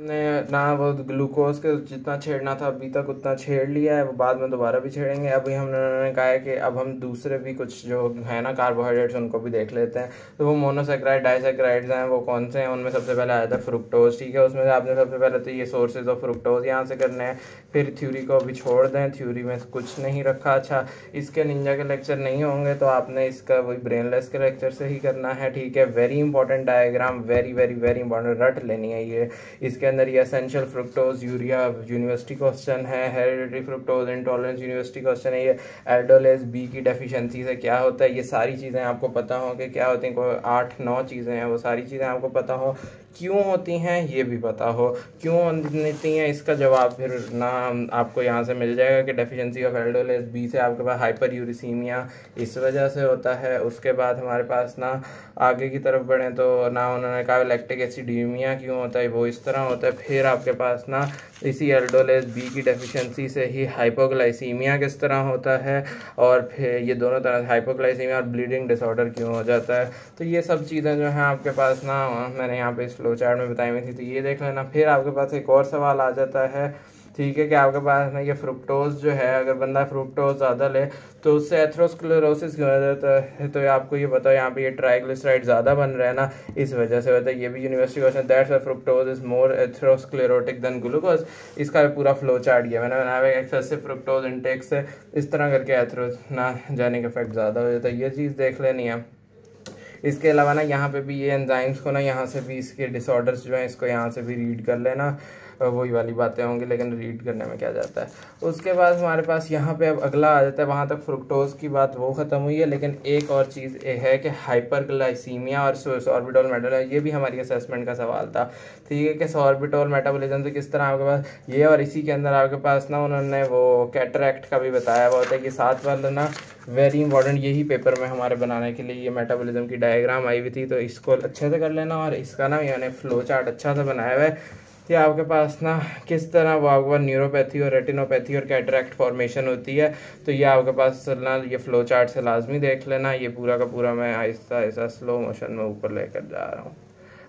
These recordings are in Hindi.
ने ना वो ग्लूकोज के जितना छेड़ना था अभी तक उतना छेड़ लिया है, वो बाद में दोबारा भी छेड़ेंगे। अभी हमने कहा है कि अब हम दूसरे भी कुछ जो है ना कार्बोहाइड्रेट्स उनको भी देख लेते हैं। तो वो मोनोसेक्राइड डाइसेक्राइड्स हैं, वो कौन से हैं? उनमें सबसे पहले आया था फ्रुक्टोज, ठीक है। उसमें आपने सबसे पहले तो ये सोर्सेज ऑफ फ्रुक्टोज यहाँ से करने हैं, फिर थ्योरी को अभी छोड़ दें, थ्योरी में कुछ नहीं रखा। अच्छा, इसके निंजा के लेक्चर नहीं होंगे तो आपने इसका वही ब्रेनलेस के लेक्चर से ही करना है, ठीक है। Very important diagram, very very very important, रट लेनी है ये। इसके अंदर ये essential fructosuria university question है, hereditary fructose intolerance university question है, ये एल्डोलेज बी की डेफिशिएंसी से क्या होता है, ये सारी चीज़ें आपको पता हो कि क्या होती हैं। कोई 8-9 चीज़ें हैं, वो सारी चीज़ें आपको पता हो, क्यों होती हैं ये भी पता हो, क्यों होती हैं इसका जवाब फिर ना आपको यहाँ से मिल जाएगा कि डेफिशिएंसी ऑफ एल्डोलेज बी से आपके पास हाइपर यूरिसीमिया इस वजह से होता है। उसके बाद हमारे पास ना आगे की तरफ बढ़ें तो ना उन्होंने कहा लैक्टिक एसिडीमिया क्यों होता है, वो इस तरह होता है। फिर आपके पास ना इसी एल्डोलेज बी की डेफिशिएंसी से ही हाइपोग्लाइसीमिया किस तरह होता है, और फिर ये दोनों तरह हाइपोग्लाइसीमिया और ब्लीडिंग डिसऑर्डर क्यों हो जाता है। तो ये सब चीज़ें जो हैं आपके पास ना मैंने यहाँ पे इस फ्लो चार्ट में बताई हुई थी, तो ये देख लेना। फिर आपके पास एक और सवाल आ जाता है, ठीक है, कि आपके पास ना ये फ्रुक्टोज जो है, अगर बंदा फ्रुक्टोज ज़्यादा ले तो उससे एथेरोस्क्लेरोसिस क्यों हो जाता है। तो आपको ये पता है यहाँ पे ये ट्राइग्लिसराइड ज़्यादा बन रहा है ना, इस वजह से होता है। ये भी university question, that's why fructose is more atherosclerotic than glucose. इसका पूरा फ्लो चार्ट किया मैंने बनाया है। एक्सेसिव फ्रुक्टोज इंटेक से इस तरह करके एथेरोजेनिक इफेक्ट ज़्यादा हो जाता है, ये चीज़ देख लेनी है। इसके अलावा ना यहाँ पे भी ये एंजाइम्स को ना यहाँ से भी इसके डिसऑर्डर्स जो हैं इसको यहाँ से भी रीड कर लेना, वही वाली बातें होंगी, लेकिन रीड करने में क्या जाता है। उसके बाद हमारे पास यहाँ पे अब अगला आ जाता है, वहाँ तक फ्रुक्टोज की बात वो ख़त्म हुई है, लेकिन एक और चीज़ है कि हाइपरग्लाइसीमिया और सॉर्बिटोल मेटाबॉलिज्म, ये भी हमारी असेसमेंट का सवाल था, ठीक है, कि सॉर्बिटोल मेटाबॉलिज्म से किस तरह आपके पास ये, और इसी के अंदर आपके पास ना उन्होंने वो कैटरैक्ट का भी बताया हुआ होता है। ये साथ वाला ना वेरी इंपॉर्टेंट, यही पेपर में हमारे बनाने के लिए ये मेटाबॉलिज्म की डायग्राम आई हुई थी, तो इसको अच्छे से कर लेना। और इसका ना मैंने फ्लो चार्ट अच्छा से बनाया हुआ है कि आपके पास ना किस तरह वो आपके पास न्यूरोपैथी और रेटिनोपैथी और कैटरैक्ट फॉर्मेशन होती है। तो ये आपके पास ना ये फ्लो चार्ट से लाजमी देख लेना। ये पूरा का पूरा मैं आहिस्ता आहिस्ता स्लो मोशन में ऊपर लेकर जा रहा हूँ।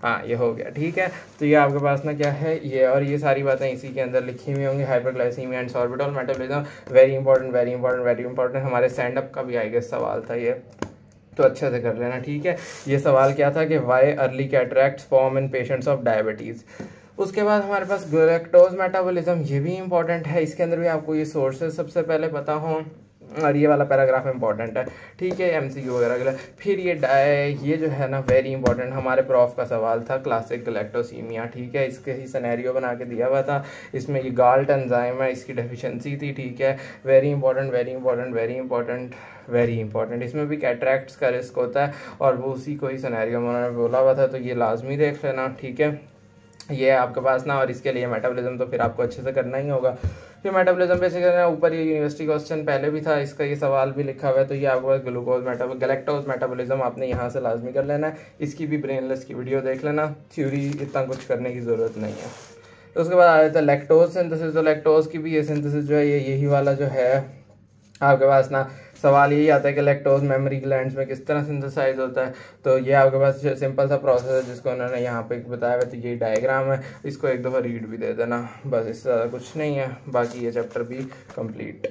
हाँ, ये हो गया, ठीक है। तो ये आपके पास ना क्या है ये, और ये सारी बातें इसी के अंदर लिखी हुई होंगी। Hyperglycaemia and sorbitol metabolism, very important very important very important. हमारे स्टैंड अप का भी आएगा सवाल था ये, तो अच्छे से कर लेना, ठीक है। ये सवाल क्या था कि why early cataracts form in patients of diabetes. उसके बाद हमारे पास लैक्टोज मेटाबॉलिज्म, ये भी इंपॉर्टेंट है। इसके अंदर भी आपको ये सोर्सेज सबसे पहले पता हो, और ये वाला पैराग्राफ इंपॉर्टेंट है, ठीक है, एमसीक्यू वगैरह के लिए। फिर ये जो है ना वेरी इंपॉर्टेंट, हमारे प्रॉफ का सवाल था, क्लासिक गैलेक्टोसीमिया, ठीक है, इसके ही सिनेरियो बना के दिया हुआ था। इसमें ये गाल्ट एंजाइम है, इसकी डेफिशिएंसी थी, ठीक है, very important very important very important very important. इसमें भी कैटरैक्ट्स का रिस्क होता है, और वो उसी को ही सिनेरियो में उन्होंने बोला हुआ था, तो ये लाजमी देख लेना, ठीक है। ये आपके पास ना, और इसके लिए मेटाबॉलिज्म तो फिर आपको अच्छे से करना ही होगा। फिर मेटाबॉलिज्म पे से करना, ऊपर ये यूनिवर्सिटी क्वेश्चन पहले भी था, इसका ये सवाल भी लिखा हुआ है। तो ये आपके पास ग्लूकोज गैलेक्टोज मेटाबॉलिज्म आपने यहाँ से लाजमी कर लेना है। इसकी भी ब्रेनलेस की वीडियो देख लेना, थ्योरी इतना कुछ करने की ज़रूरत नहीं है। तो उसके बाद आ जाता है लैक्टोज सिंथेसिस। तो लैक्टोज की भी ये सिंथेसिस जो है ये यही वाला जो है आपके पास ना सवाल यही आता है कि लैक्टोज मेमोरी ग्लैंड्स में किस तरह सिंथेसाइज होता है। तो ये आपके पास सिंपल सा प्रोसेस है जिसको उन्होंने यहाँ पे बताया हुआ, तो ये डायग्राम है, इसको एक दफ़ा रीड भी दे देना, बस इससे ज़्यादा कुछ नहीं है। बाकी ये चैप्टर भी कंप्लीट